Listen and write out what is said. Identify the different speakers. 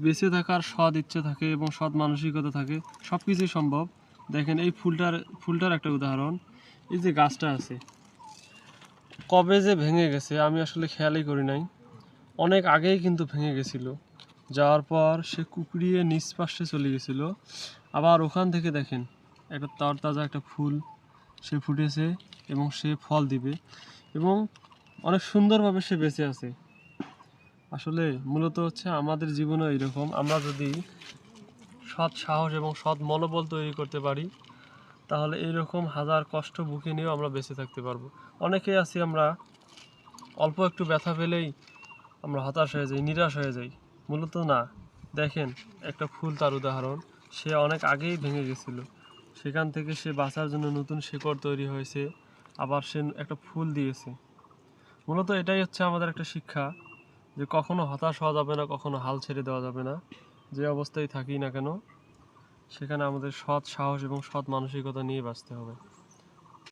Speaker 1: বেঁচে থাকার সৎ ইচ্ছে থাকে এবং সৎ মানসিকতা থাকে, সব কিছুই সম্ভব। দেখেন এই ফুলটার একটা উদাহরণ। এই যে গাছটা আছে, কবে যে ভেঙে গেছে আমি আসলে খেয়ালই করি নাই। অনেক আগেই কিন্তু ভেঙে গেছিল, যাওয়ার পর সে কুকড়িয়ে নিচ পাশে চলে গেছিলো। আবার ওখান থেকে দেখেন একটা তরতাজা একটা ফুল সে ফুটেছে এবং সে ফল দিবে এবং অনেক সুন্দরভাবে সে বেঁচে আছে। আসলে মূলত হচ্ছে আমাদের জীবনে এইরকম, আমরা যদি সৎ সাহস এবং সৎ মনোবল তৈরি করতে পারি তাহলে এইরকম হাজার কষ্ট বুকে নিয়েও আমরা বেঁচে থাকতে পারবো। অনেকেই আছি আমরা অল্প একটু ব্যথা পেলেই আমরা হতাশ হয়ে যাই, নিরাশ হয়ে যাই। মূলত না, দেখেন একটা ফুল তার উদাহরণ। সে অনেক আগেই ভেঙে গেছিল, সেখান থেকে সে বাঁচার জন্য নতুন শিকড় তৈরি হয়েছে, আবার সে একটা ফুল দিয়েছে। মূলত এটাই হচ্ছে আমাদের একটা শিক্ষা, যে কখনো হতাশ হওয়া যাবে না, কখনো হাল ছেড়ে দেওয়া যাবে না। যে অবস্থায় থাকি না কেন সেখানে আমাদের সৎ সাহস এবং সৎ মানসিকতা নিয়ে বাঁচতে হবে।